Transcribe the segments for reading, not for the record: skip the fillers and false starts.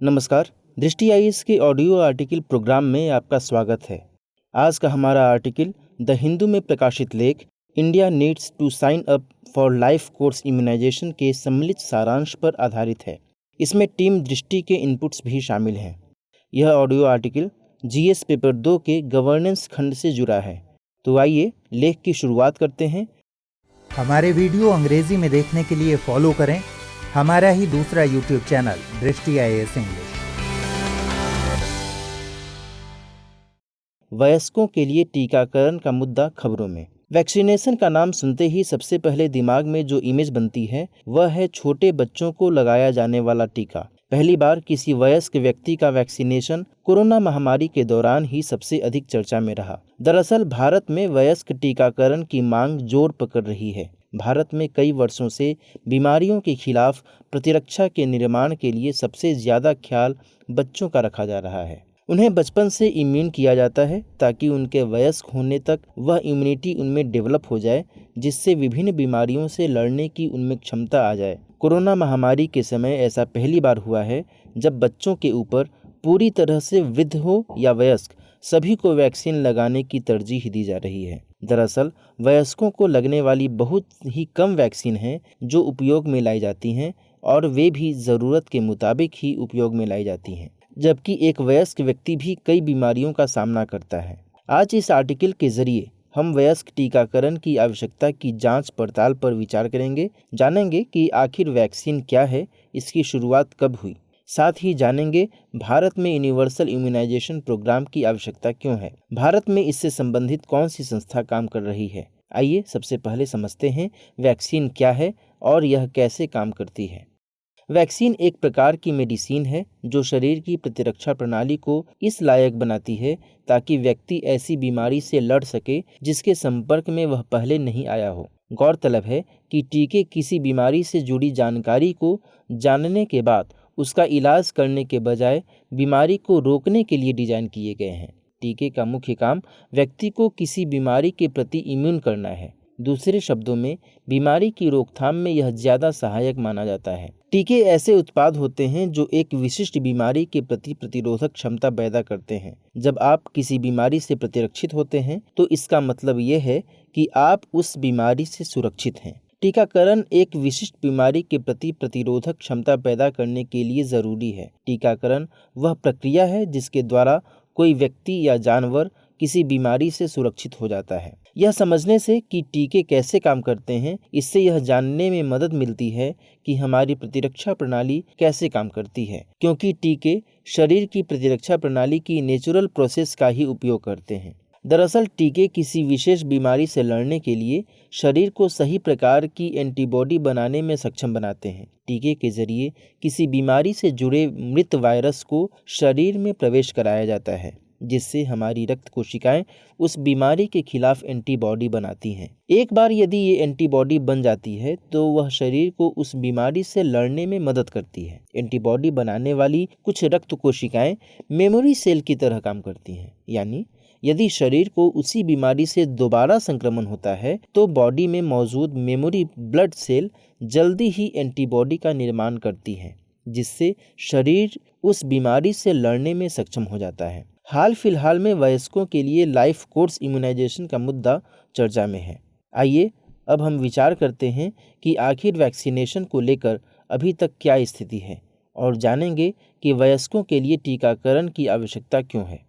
नमस्कार। दृष्टि आईएएस के ऑडियो आर्टिकल प्रोग्राम में आपका स्वागत है। आज का हमारा आर्टिकल द हिंदू में प्रकाशित लेख India needs to sign up for life course immunisation के सम्मिलित सारांश पर आधारित है। इसमें टीम दृष्टि के इनपुट्स भी शामिल हैं। यह ऑडियो आर्टिकल जीएस पेपर 2 के गवर्नेंस खंड से जुड़ा है। तो आइए लेख की शुरुआत करते हैं। हमारे वीडियो अंग्रेजी में देखने के लिए फॉलो करें हमारा ही दूसरा यूट्यूब चैनल दृष्टि आईएएस इंग्लिश। वयस्कों के लिए टीकाकरण का मुद्दा खबरों में। वैक्सीनेशन का नाम सुनते ही सबसे पहले दिमाग में जो इमेज बनती है वह है छोटे बच्चों को लगाया जाने वाला टीका। पहली बार किसी वयस्क व्यक्ति का वैक्सीनेशन कोरोना महामारी के दौरान ही सबसे अधिक चर्चा में रहा। दरअसल भारत में वयस्क टीकाकरण की मांग जोर पकड़ रही है। भारत में कई वर्षों से बीमारियों के खिलाफ प्रतिरक्षा के निर्माण के लिए सबसे ज्यादा ख्याल बच्चों का रखा जा रहा है। उन्हें बचपन से इम्यून किया जाता है ताकि उनके वयस्क होने तक वह इम्यूनिटी उनमें डेवलप हो जाए, जिससे विभिन्न बीमारियों से लड़ने की उनमें क्षमता आ जाए। कोरोना महामारी के समय ऐसा पहली बार हुआ है जब बच्चों के ऊपर पूरी तरह से वृद्ध हो या वयस्क सभी को वैक्सीन लगाने की तरजीह दी जा रही है। दरअसल वयस्कों को लगने वाली बहुत ही कम वैक्सीन हैं जो उपयोग में लाई जाती हैं, और वे भी ज़रूरत के मुताबिक ही उपयोग में लाई जाती हैं, जबकि एक वयस्क व्यक्ति भी कई बीमारियों का सामना करता है। आज इस आर्टिकल के जरिए हम वयस्क टीकाकरण की आवश्यकता की जांच पड़ताल पर विचार करेंगे। जानेंगे कि आखिर वैक्सीन क्या है, इसकी शुरुआत कब हुई। साथ ही जानेंगे भारत में यूनिवर्सल इम्यूनाइजेशन प्रोग्राम की आवश्यकता क्यों है। भारत में इससे संबंधित कौन सी संस्था काम कर रही है। आइए सबसे पहले समझते हैं वैक्सीन क्या है और यह कैसे काम करती है। वैक्सीन एक प्रकार की मेडिसिन है जो शरीर की प्रतिरक्षा प्रणाली को इस लायक बनाती है ताकि व्यक्ति ऐसी बीमारी से लड़ सके जिसके संपर्क में वह पहले नहीं आया हो। गौरतलब है कि टीके किसी बीमारी से जुड़ी जानकारी को जानने के बाद उसका इलाज करने के बजाय बीमारी को रोकने के लिए डिजाइन किए गए हैं। टीके का मुख्य काम व्यक्ति को किसी बीमारी के प्रति इम्यून करना है। दूसरे शब्दों में बीमारी की रोकथाम में यह ज्यादा सहायक माना जाता है। टीके ऐसे उत्पाद होते हैं जो एक विशिष्ट बीमारी के प्रति प्रतिरोधक क्षमता पैदा करते हैं। जब आप किसी बीमारी से प्रतिरक्षित होते हैं तो इसका मतलब यह है कि आप उस बीमारी से सुरक्षित हैं। टीकाकरण एक विशिष्ट बीमारी के प्रति प्रतिरोधक क्षमता पैदा करने के लिए जरूरी है। टीकाकरण वह प्रक्रिया है जिसके द्वारा कोई व्यक्ति या जानवर किसी बीमारी से सुरक्षित हो जाता है। यह समझने से कि टीके कैसे काम करते हैं, इससे यह जानने में मदद मिलती है कि हमारी प्रतिरक्षा प्रणाली कैसे काम करती है, क्योंकि टीके शरीर की प्रतिरक्षा प्रणाली की नेचुरल प्रोसेस का ही उपयोग करते हैं। दरअसल टीके किसी विशेष बीमारी से लड़ने के लिए शरीर को सही प्रकार की एंटीबॉडी बनाने में सक्षम बनाते हैं। टीके के जरिए किसी बीमारी से जुड़े मृत वायरस को शरीर में प्रवेश कराया जाता है, जिससे हमारी रक्त कोशिकाएं उस बीमारी के खिलाफ एंटीबॉडी बनाती हैं। एक बार यदि ये एंटीबॉडी बन जाती है तो वह शरीर को उस बीमारी से लड़ने में मदद करती है। एंटीबॉडी बनाने वाली कुछ रक्त कोशिकाएं मेमोरी सेल की तरह काम करती हैं, यानी यदि शरीर को उसी बीमारी से दोबारा संक्रमण होता है तो बॉडी में मौजूद मेमोरी ब्लड सेल जल्दी ही एंटीबॉडी का निर्माण करती हैं, जिससे शरीर उस बीमारी से लड़ने में सक्षम हो जाता है। हाल फिलहाल में वयस्कों के लिए लाइफ कोर्स इम्यूनाइजेशन का मुद्दा चर्चा में है। आइए अब हम विचार करते हैं कि आखिर वैक्सीनेशन को लेकर अभी तक क्या स्थिति है, और जानेंगे कि वयस्कों के लिए टीकाकरण की आवश्यकता क्यों है।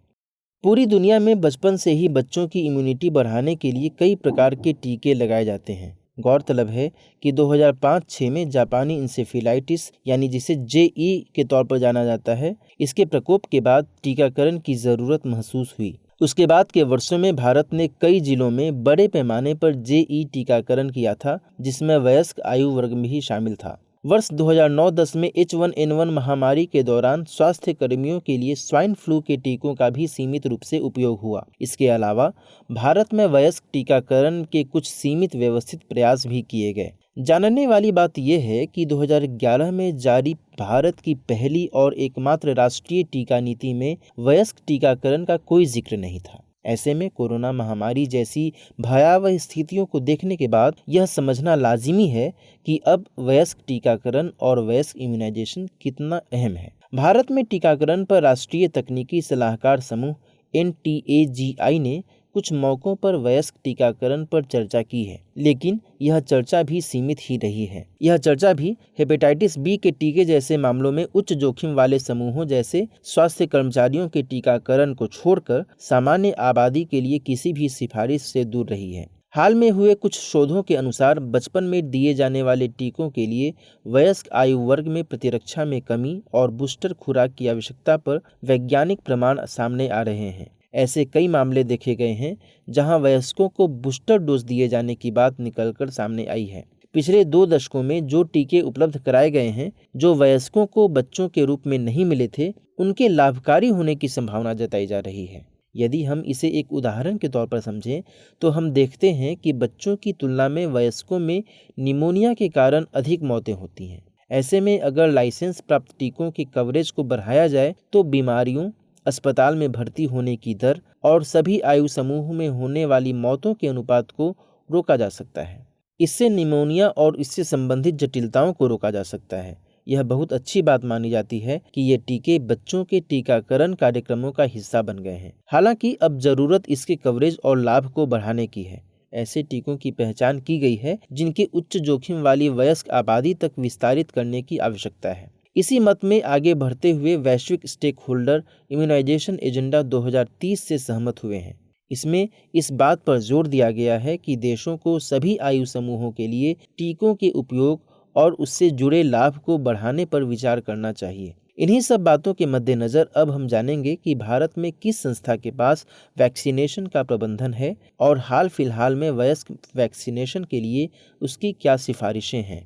पूरी दुनिया में बचपन से ही बच्चों की इम्यूनिटी बढ़ाने के लिए कई प्रकार के टीके लगाए जाते हैं। गौरतलब है कि 2005-6 में जापानी इंसेफेलाइटिस यानी जिसे JE के तौर पर जाना जाता है, इसके प्रकोप के बाद टीकाकरण की ज़रूरत महसूस हुई। उसके बाद के वर्षों में भारत ने कई जिलों में बड़े पैमाने पर JE टीकाकरण किया था, जिसमें वयस्क आयु वर्ग में ही शामिल था। वर्ष 2009-10 में H1N1 महामारी के दौरान स्वास्थ्य कर्मियों के लिए स्वाइन फ्लू के टीकों का भी सीमित रूप से उपयोग हुआ। इसके अलावा भारत में वयस्क टीकाकरण के कुछ सीमित व्यवस्थित प्रयास भी किए गए। जानने वाली बात यह है कि 2011 में जारी भारत की पहली और एकमात्र राष्ट्रीय टीका नीति में वयस्क टीकाकरण का कोई जिक्र नहीं था। ऐसे में कोरोना महामारी जैसी भयावह स्थितियों को देखने के बाद यह समझना लाजिमी है कि अब वयस्क टीकाकरण और वयस्क इम्यूनाइजेशन कितना अहम है। भारत में टीकाकरण पर राष्ट्रीय तकनीकी सलाहकार समूह NTAGI ने कुछ मौकों पर वयस्क टीकाकरण पर चर्चा की है, लेकिन यह चर्चा भी सीमित ही रही है। यह चर्चा भी हेपेटाइटिस बी के टीके जैसे मामलों में उच्च जोखिम वाले समूहों जैसे स्वास्थ्य कर्मचारियों के टीकाकरण को छोड़कर सामान्य आबादी के लिए किसी भी सिफारिश से दूर रही है। हाल में हुए कुछ शोधों के अनुसार बचपन में दिए जाने वाले टीकों के लिए वयस्क आयु वर्ग में प्रतिरक्षा में कमी और बूस्टर खुराक की आवश्यकता पर वैज्ञानिक प्रमाण सामने आ रहे हैं। ऐसे कई मामले देखे गए हैं जहां वयस्कों को बूस्टर डोज दिए जाने की बात निकलकर सामने आई है। पिछले 2 दशकों में जो टीके उपलब्ध कराए गए हैं, जो वयस्कों को बच्चों के रूप में नहीं मिले थे, उनके लाभकारी होने की संभावना जताई जा रही है। यदि हम इसे एक उदाहरण के तौर पर समझें तो हम देखते हैं कि बच्चों की तुलना में वयस्कों में निमोनिया के कारण अधिक मौतें होती हैं। ऐसे में अगर लाइसेंस प्राप्त टीकों की कवरेज को बढ़ाया जाए तो बीमारियों, अस्पताल में भर्ती होने की दर और सभी आयु समूह में होने वाली मौतों के अनुपात को रोका जा सकता है। इससे निमोनिया और इससे संबंधित जटिलताओं को रोका जा सकता है। यह बहुत अच्छी बात मानी जाती है कि ये टीके बच्चों के टीकाकरण कार्यक्रमों का हिस्सा बन गए हैं। हालांकि अब जरूरत इसके कवरेज और लाभ को बढ़ाने की है। ऐसे टीकों की पहचान की गई है जिनके उच्च जोखिम वाली वयस्क आबादी तक विस्तारित करने की आवश्यकता है। इसी मत में आगे बढ़ते हुए वैश्विक स्टेक होल्डर इम्यूनाइजेशन एजेंडा 2030 से सहमत हुए हैं। इसमें इस बात पर जोर दिया गया है कि देशों को सभी आयु समूहों के लिए टीकों के उपयोग और उससे जुड़े लाभ को बढ़ाने पर विचार करना चाहिए। इन्हीं सब बातों के मद्देनजर अब हम जानेंगे कि भारत में किस संस्था के पास वैक्सीनेशन का प्रबंधन है और हाल फिलहाल में वयस्क वैक्सीनेशन के लिए उसकी क्या सिफारिशें हैं।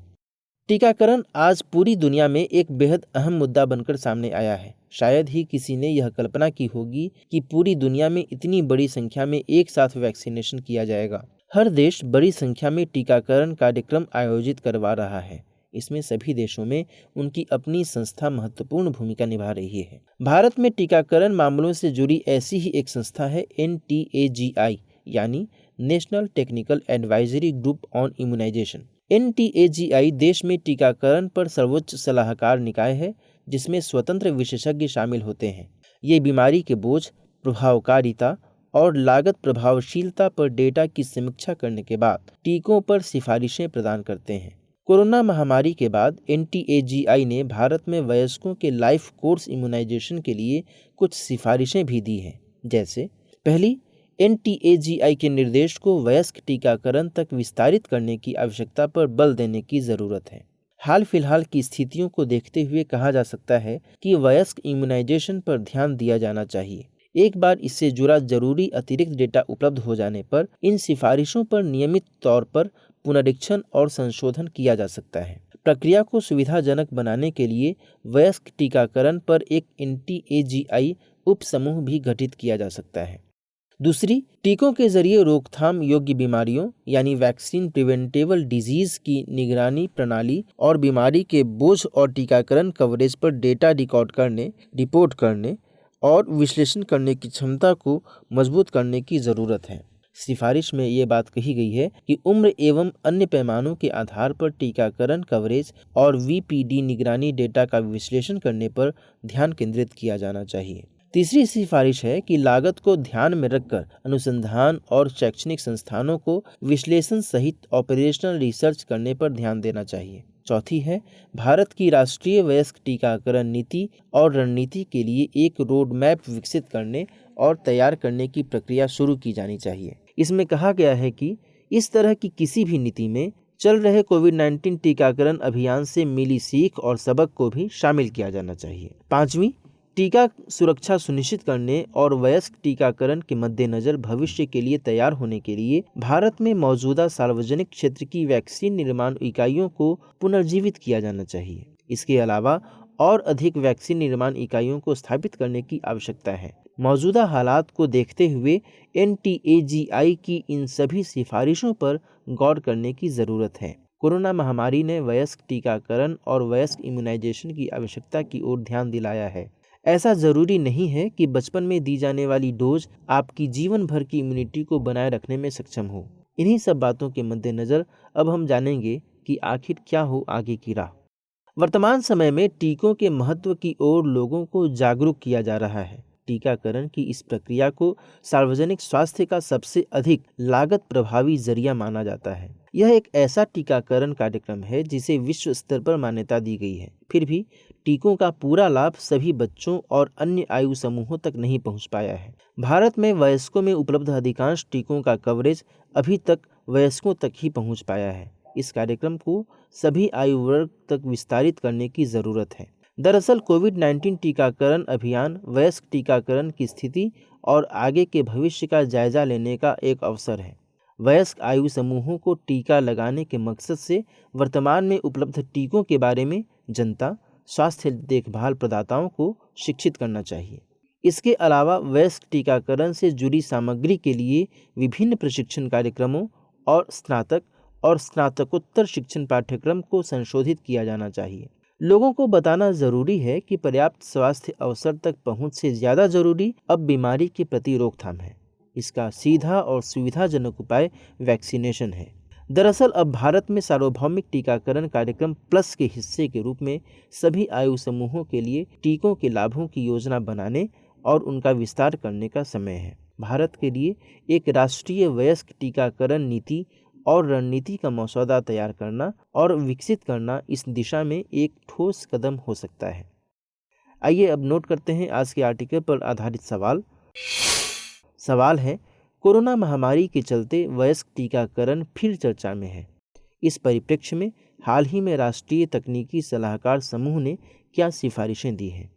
टीकाकरण आज पूरी दुनिया में एक बेहद अहम मुद्दा बनकर सामने आया है। शायद ही किसी ने यह कल्पना की होगी कि पूरी दुनिया में इतनी बड़ी संख्या में एक साथ वैक्सीनेशन किया जाएगा। हर देश बड़ी संख्या में टीकाकरण कार्यक्रम आयोजित करवा रहा है। इसमें सभी देशों में उनकी अपनी संस्था महत्वपूर्ण भूमिका निभा रही है। भारत में टीकाकरण मामलों से जुड़ी ऐसी ही एक संस्था है NTAGI, यानी national technical advisory group on immunisation. NTAGI देश में टीकाकरण पर सर्वोच्च सलाहकार निकाय है, जिसमें स्वतंत्र विशेषज्ञ शामिल होते हैं। ये बीमारी के बोझ, प्रभावकारिता और लागत प्रभावशीलता पर डेटा की समीक्षा करने के बाद टीकों पर सिफारिशें प्रदान करते हैं। कोरोना महामारी के बाद NTAGI ने भारत में वयस्कों के लाइफ कोर्स इम्यूनाइजेशन के लिए कुछ सिफारिशें भी दी हैं। जैसे पहली, NTAGI के निर्देश को वयस्क टीकाकरण तक विस्तारित करने की आवश्यकता पर बल देने की जरूरत है। हाल फिलहाल की स्थितियों को देखते हुए कहा जा सकता है कि वयस्क इम्यूनाइजेशन पर ध्यान दिया जाना चाहिए। एक बार इससे जुड़ा जरूरी अतिरिक्त डेटा उपलब्ध हो जाने पर इन सिफारिशों पर नियमित तौर पर पुनरीक्षण और संशोधन किया जा सकता है। प्रक्रिया को सुविधाजनक बनाने के लिए वयस्क टीकाकरण पर एक NTAGI उप समूह भी गठित किया जा सकता है। दूसरी, टीकों के जरिए रोकथाम योग्य बीमारियों यानी वैक्सीन प्रिवेंटेबल डिजीज की निगरानी प्रणाली और बीमारी के बोझ और टीकाकरण कवरेज पर डेटा रिपोर्ट करने और विश्लेषण करने की क्षमता को मजबूत करने की जरूरत है। सिफारिश में ये बात कही गई है कि उम्र एवं अन्य पैमानों के आधार पर टीकाकरण कवरेज और VPD निगरानी डेटा का विश्लेषण करने पर ध्यान केंद्रित किया जाना चाहिए। तीसरी सिफारिश है कि लागत को ध्यान में रखकर अनुसंधान और शैक्षणिक संस्थानों को विश्लेषण सहित ऑपरेशनल रिसर्च करने पर ध्यान देना चाहिए। चौथी है, भारत की राष्ट्रीय वयस्क टीकाकरण नीति और रणनीति के लिए एक रोड मैप विकसित करने और तैयार करने की प्रक्रिया शुरू की जानी चाहिए। इसमें कहा गया है कि इस तरह की किसी भी नीति में चल रहे कोविड-19 टीकाकरण अभियान से मिली सीख और सबक को भी शामिल किया जाना चाहिए। पांचवी, टीका सुरक्षा सुनिश्चित करने और वयस्क टीकाकरण के मद्देनजर भविष्य के लिए तैयार होने के लिए भारत में मौजूदा सार्वजनिक क्षेत्र की वैक्सीन निर्माण इकाइयों को पुनर्जीवित किया जाना चाहिए। इसके अलावा और अधिक वैक्सीन निर्माण इकाइयों को स्थापित करने की आवश्यकता है। मौजूदा हालात को देखते हुए NTAGI की इन सभी सिफारिशों पर गौर करने की जरूरत है। कोरोना महामारी ने वयस्क टीकाकरण और वयस्क इम्यूनाइजेशन की आवश्यकता की ओर ध्यान दिलाया है। ऐसा जरूरी नहीं है कि बचपन में दी जाने वाली डोज आपकी जीवन भर की इम्यूनिटी को बनाए रखने में सक्षम हो। इन्हीं सब बातों के मद्देनजर अब हम जानेंगे कि आखिर क्या हो आगे की राह। वर्तमान समय में टीकों के महत्व की ओर लोगों को जागरूक किया जा रहा है। टीकाकरण की इस प्रक्रिया को सार्वजनिक स्वास्थ्य का सबसे अधिक लागत प्रभावी जरिया माना जाता है। यह एक ऐसा टीकाकरण कार्यक्रम है जिसे विश्व स्तर पर मान्यता दी गई है। फिर भी टीकों का पूरा लाभ सभी बच्चों और अन्य आयु समूहों तक नहीं पहुंच पाया है। भारत में वयस्कों में उपलब्ध अधिकांश टीकों का कवरेज अभी तक वयस्कों तक ही पहुंच पाया है। इस कार्यक्रम को सभी आयु वर्ग तक विस्तारित करने की ज़रूरत है। दरअसल कोविड-19 टीकाकरण अभियान वयस्क टीकाकरण की स्थिति और आगे के भविष्य का जायजा लेने का एक अवसर है। वयस्क आयु समूहों को टीका लगाने के मकसद से वर्तमान में उपलब्ध टीकों के बारे में जनता, स्वास्थ्य देखभाल प्रदाताओं को शिक्षित करना चाहिए। इसके अलावा वयस्क टीकाकरण से जुड़ी सामग्री के लिए विभिन्न प्रशिक्षण कार्यक्रमों और स्नातक और स्नातकोत्तर शिक्षण पाठ्यक्रम को संशोधित किया जाना चाहिए। लोगों को बताना जरूरी है कि पर्याप्त स्वास्थ्य अवसर तक पहुंच से ज़्यादा जरूरी अब बीमारी के प्रति रोकथाम है। इसका सीधा और सुविधाजनक उपाय वैक्सीनेशन है। दरअसल अब भारत में सार्वभौमिक टीकाकरण कार्यक्रम प्लस के हिस्से के रूप में सभी आयु समूहों के लिए टीकों के लाभों की योजना बनाने और उनका विस्तार करने का समय है। भारत के लिए एक राष्ट्रीय वयस्क टीकाकरण नीति और रणनीति का मसौदा तैयार करना और विकसित करना इस दिशा में एक ठोस कदम हो सकता है। आइए अब नोट करते हैं आज के आर्टिकल पर आधारित सवाल। सवाल है, कोरोना महामारी के चलते वयस्क टीकाकरण फिर चर्चा में है। इस परिप्रेक्ष्य में हाल ही में राष्ट्रीय तकनीकी सलाहकार समूह ने क्या सिफारिशें दी हैं?